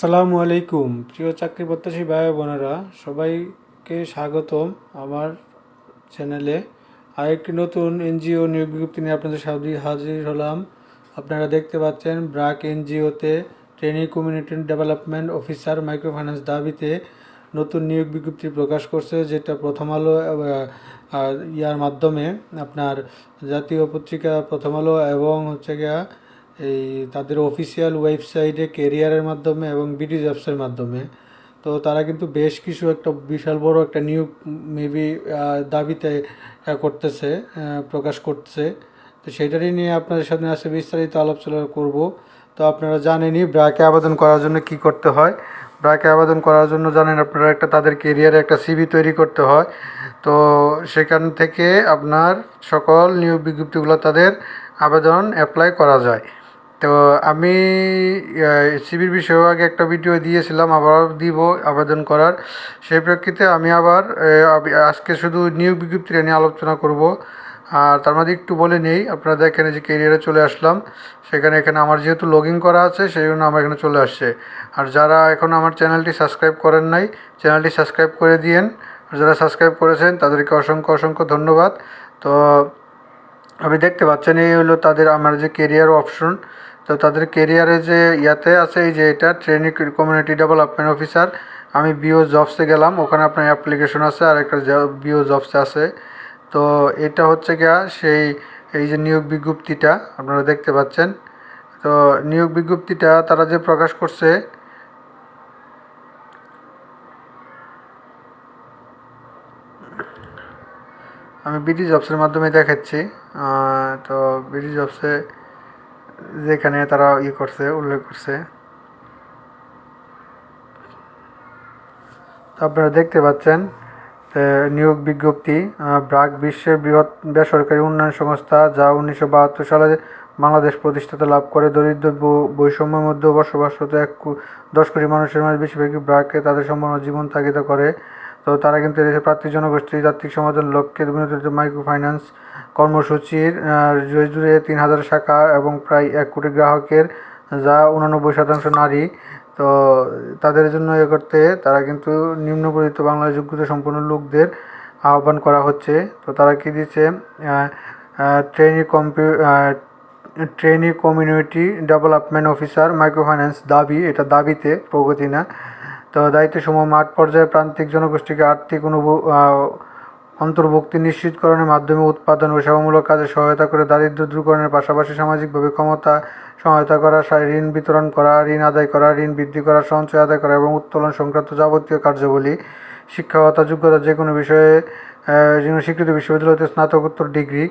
আসসালামু আলাইকুম প্রিয় চাকরি প্রত্যাশী ভাই বোনেরা, সবাইকে স্বাগতম আমার চ্যানেলে। আরেকটি নতুন এনজিও নিয়োগ বিজ্ঞপ্তি নিয়ে আপনাদের সামনে হাজির হলাম। আপনারা দেখতে পাচ্ছেন ব্র্যাক এনজিওতে training community development officer micro finance দাবিতে নতুন নিয়োগ বিজ্ঞপ্তি প্রকাশ করছে, যেটা প্রথম আলো ইয়ার মাধ্যমে আপনার জাতীয় পত্রিকা প্রথম আলো এবং হচ্ছে গিয়া এই তাদের অফিসিয়াল ওয়েবসাইটে কেরিয়ারের মাধ্যমে এবং বিডি জবসের মাধ্যমে। তো তারা কিন্তু বেশ কিছু একটা বিশাল বড় একটা নিয়োগ মেবি দাবিতে করতেছে, প্রকাশ করতেছে। তো সেটারই নিয়ে আপনাদের সামনে আসে বিস্তারিত আলোচনা করব। তো আপনারা জানেনই ব্র্যাকে আবেদন করার জন্য কি করতে হয়। ব্র্যাকে আবেদন করার জন্য জানেন আপনারা একটা তাদের কেরিয়ারে একটা সিভি তৈরি করতে হয়। তো সেখান থেকে আপনার সকল নিয়োগ বিজ্ঞপ্তিগুলো তাদের আবেদন অ্যাপ্লাই করা যায়। তো আমি সিভির বিষয়েও আগে একটা ভিডিও দিয়েছিলাম, আবার দিব আবেদন করার। সেই প্রেক্ষিতে আমি আবার আজকে শুধু নিয়োগ বিজ্ঞপ্তিটা নিয়ে আলোচনা করব। আর তার মধ্যে একটু বলে নেই, আপনারা দেখেন যে কেরিয়ারে চলে আসলাম। এখানে আমার যেহেতু লগ ইন করা আছে সেই জন্য আমার এখানে চলে আসছে। আর যারা এখন আমার চ্যানেলটি সাবস্ক্রাইব করেন নাই, চ্যানেলটি সাবস্ক্রাইব করে দিয়েন। আর যারা সাবস্ক্রাইব করেছেন তাদেরকে অসংখ্য অসংখ্য ধন্যবাদ। তো আপনি দেখতে পাচ্ছেন এই হলো তাদের আমার যে কেরিয়ার অপশন। তো তাদের কেরিয়ারে যে ইয়াতে আছে এই যে এটা ট্রেনিং কমিউনিটি ডেভেলপমেন্ট অফিসার। আমি বিও জবসে গেলাম, ওখানে আপনার অ্যাপ্লিকেশন আছে আর একটা বিও জবসে আছে। তো এটা হচ্ছে গিয়া সেই এই যে নিয়োগ বিজ্ঞপ্তিটা আপনারা দেখতে পাচ্ছেন। তো নিয়োগ বিজ্ঞপ্তিটা তারা যে প্রকাশ করছে, আমি বিডি জবসের মাধ্যমে দেখাচ্ছি। তো বিডি জবসে যেখানে তারা করছে উল্লেখ করছে, তো আপনারা দেখতে পাচ্ছেন নিয়োগ বিজ্ঞপ্তি। ব্র্যাক বিশ্বের বৃহৎ বেসরকারি উন্নয়ন সংস্থা, যা 1972 সালে বাংলাদেশ প্রতিষ্ঠাতা লাভ করে। দরিদ্র বৈষম্যের মধ্যে বসবাসরত 10 কোটি মানুষের মাঝে বেশিরভাগই ব্র্যাকে তাদের সম্পূর্ণ জীবন তাগিদা করে। তো তারা কিন্তু এদেশের প্রার্থী জনগোষ্ঠীর তাত্ত্বিক সমাধান লক্ষ্যে মাইক্রো ফাইন্যান্স কর্মসূচির জুড়ে 3000 শাখা এবং প্রায় 1 কোটি গ্রাহকের, যা 89% নারী। তো তাদের জন্য করতে তারা কিন্তু নিম্নবর্ণিত বাংলা যোগ্যতা সম্পন্ন লোকদের আহ্বান করা হচ্ছে। তো তারা কি দিচ্ছে, trainee community development officer micro finance দাবি, এটা দাবিতে প্রগতি না। তো দায়িত্বসমূহ মাঠ পর্যায়ে প্রান্তিক জনগোষ্ঠীকে আর্থিক অন্তর্ভুক্তি নিশ্চিতকরণের মাধ্যমে উৎপাদন ও সেবামূলক কাজে সহায়তা করে, দারিদ্র্য দূরীকরণের পাশাপাশি সামাজিকভাবে ক্ষমতা সহায়তা করা, ঋণ বিতরণ করা, ঋণ আদায় করা, ঋণ বৃদ্ধি করা, সঞ্চয় আদায় করা এবং উত্তোলন সংক্রান্ত যাবতীয় কার্যাবলী। শিক্ষাগত যোগ্যতা যে কোনো বিষয়ে স্বীকৃত বিশ্ববিদ্যালয়তে স্নাতকোত্তর ডিগ্রি।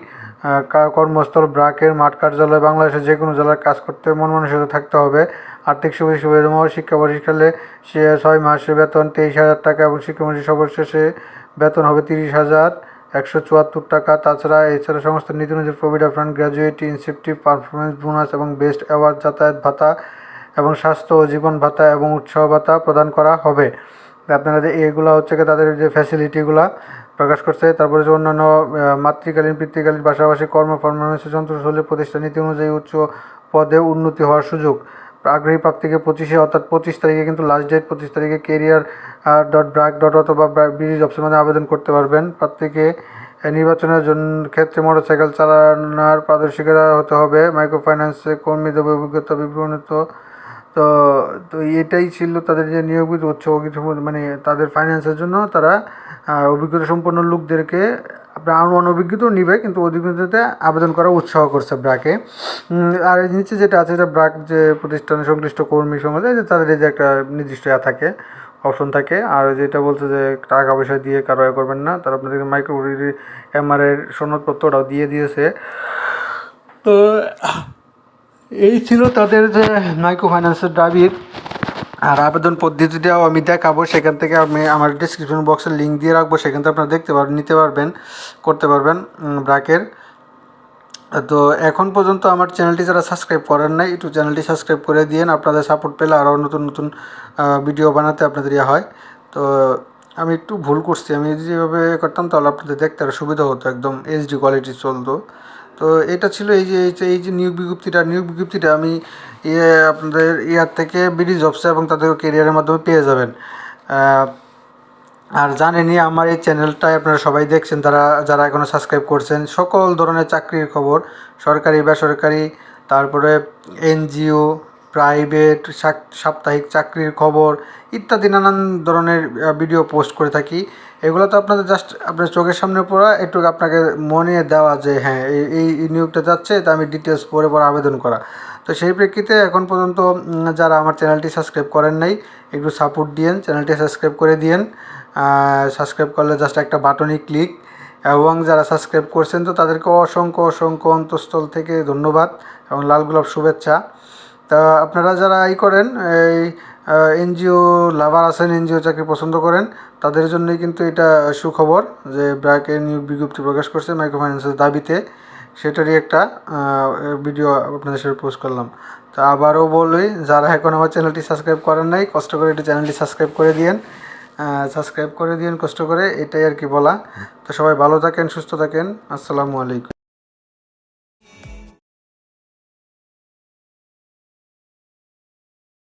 কর্মস্থল ব্র্যাকের মাঠ কার্যালয়, বাংলাদেশের যে কোনো জেলার কাজ করতে মন মানসিকতা থাকতে হবে। আর্থিক সুবিধা শিক্ষা পরীক্ষালে 6 মাসের বেতন 23,000 টাকা এবং শিক্ষামন্ত্রী সর্বশেষে বেতন হবে 30,174 টাকা। এছাড়া সংস্থার নীতি অনুযায়ী provident fund, gratuity incentive, performance bonus এবং বেস্ট অ্যাওয়ার্ড, যাতায়াত ভাতা এবং স্বাস্থ্য ও জীবন ভাতা এবং উৎসাহ ভাতা প্রদান করা হবে। আপনারা এগুলো হচ্ছে তাদের যে ফ্যাসিলিটিগুলা প্রকাশ করছে। তারপরে যে অন্যান্য মাতৃকালীন পিতৃকালীন পাশাপাশি পারফরমেন্সের যন্ত্রশৈলী হলে প্রতিষ্ঠান নীতি অনুযায়ী উচ্চ পদে উন্নতি হওয়ার সুযোগ। আগ্রহী প্রাপ্তিকে 25 অর্থাৎ 25 তারিখে কিন্তু লাস্ট ডেট, 25 তারিখে career.brag. অথবা বিডি জবসের মধ্যে আবেদন করতে পারবেন। প্রার্থীকে নির্বাচনের জন্য ক্ষেত্রে মোটরসাইকেল চালানোর পারদর্শিতা হতে হবে। মাইক্রো ফাইন্যান্সে কর্মীদের অভিজ্ঞতা বিবরণিত। তো তো এটাই ছিল তাদের যে নিয়োগিত উৎস মানে তাদের ফাইন্যান্সের জন্য তারা অভিজ্ঞতা সম্পন্ন লোকদেরকে আপনার অনভিজ্ঞতাও নিবে, কিন্তু অভিজ্ঞতাতে আবেদন করা উৎসাহ করছে ব্র্যাকে। আর এই নিচে যেটা আছে, এটা ব্র্যাক যে প্রতিষ্ঠানের সংশ্লিষ্ট কর্মী সমাজে তাদের যে একটা নির্দিষ্ট থাকে, অপশন থাকে। আর যেটা বলছে যে টাকা পয়সা দিয়ে কারো করবেন না, তারা আপনাদেরকে মাইক্রো এমআরএর সনদপত্রটাও দিয়ে দিয়েছে। তো এই ছিল তাদের যে মাইক্রো ফাইন্যান্সের দাবির। আর আবেদন পদ্ধতিটাও আমি দেখাবো, সেখান থেকে আমি আমার ডিসক্রিপশন বক্সের লিঙ্ক দিয়ে রাখবো, সেখান থেকে আপনারা দেখতে পারবেন, নিতে পারবেন, করতে পারবেন ব্র্যাকের। তো এখন পর্যন্ত আমার চ্যানেলটি যারা সাবস্ক্রাইব করেন নাই, একটু চ্যানেলটি সাবস্ক্রাইব করে দিয়েন। আপনাদের সাপোর্ট পেলে আরও নতুন নতুন ভিডিও বানাতে আপনাদের ইয়ে হয়। তো আমি একটু ভুল করছি, আমি যেভাবে করতাম তাহলে আপনাদের দেখতে আরও সুবিধা হতো, একদম এইচডি কোয়ালিটি চলতো। তো এটা ছিল এই যে নিয়োগ বিজ্ঞপ্তিটা আমি আপনাদের ইয়ার থেকে বিডি জবসে এবং তাদের কেরিয়ারের মাধ্যমে পেয়ে যাবেন। আর জানেনই আমার এই চ্যানেলটায় আপনারা সবাই দেখছেন, যারা এখনও সাবস্ক্রাইব করছেন, সকল ধরনের চাকরির খবর, সরকারি বেসরকারি, তারপরে এনজিও, প্রাইভেট, সাপ্তাহিক চাকরির খবর ইত্যাদি নানান ধরনের ভিডিও পোস্ট করে থাকি। এগুলো তো আপনাদের জাস্ট আপনার চোখের সামনে পড়া, একটু আপনাকে মনে দেওয়া যে হ্যাঁ এই নিয়োগটা যাচ্ছে, তা আমি ডিটেলস পরে আবেদন করা। তো সেই প্রেক্ষিতে এখন পর্যন্ত যারা আমার চ্যানেলটি সাবস্ক্রাইব করেন নাই, একটু সাপোর্ট দিয়েন, চ্যানেলটি সাবস্ক্রাইব করে দিয়েন। সাবস্ক্রাইব করলে জাস্ট একটা বাটনই ক্লিক, এবং যারা সাবস্ক্রাইব করছেন তো তাদেরকে অসংখ্য অসংখ্য অন্তঃস্থল থেকে ধন্যবাদ এবং লাল গোলাপ শুভেচ্ছা। তা আপনারা যারা করেন, এই এনজিও লাভার আছেন, এনজিও চাকরি পছন্দ করেন, তাদের জন্যই কিন্তু এটা সুখবর যে ব্র্যাকের নিয়োগ বিজ্ঞপ্তি প্রকাশ করছে মাইক্রো ফাইন্যান্সের দাবিতে, সেটারই একটা ভিডিও আপনাদের সাথে পোস্ট করলাম। তা আবারও বলি, যারা এখন আমার চ্যানেলটি সাবস্ক্রাইব করেন নাই, কষ্ট করে একটু চ্যানেলটি সাবস্ক্রাইব করে দিয়েন কষ্ট করে, এটাই আর কি বলা। তো সবাই ভালো থাকেন, সুস্থ থাকেন, আসসালামু আলাইকুম।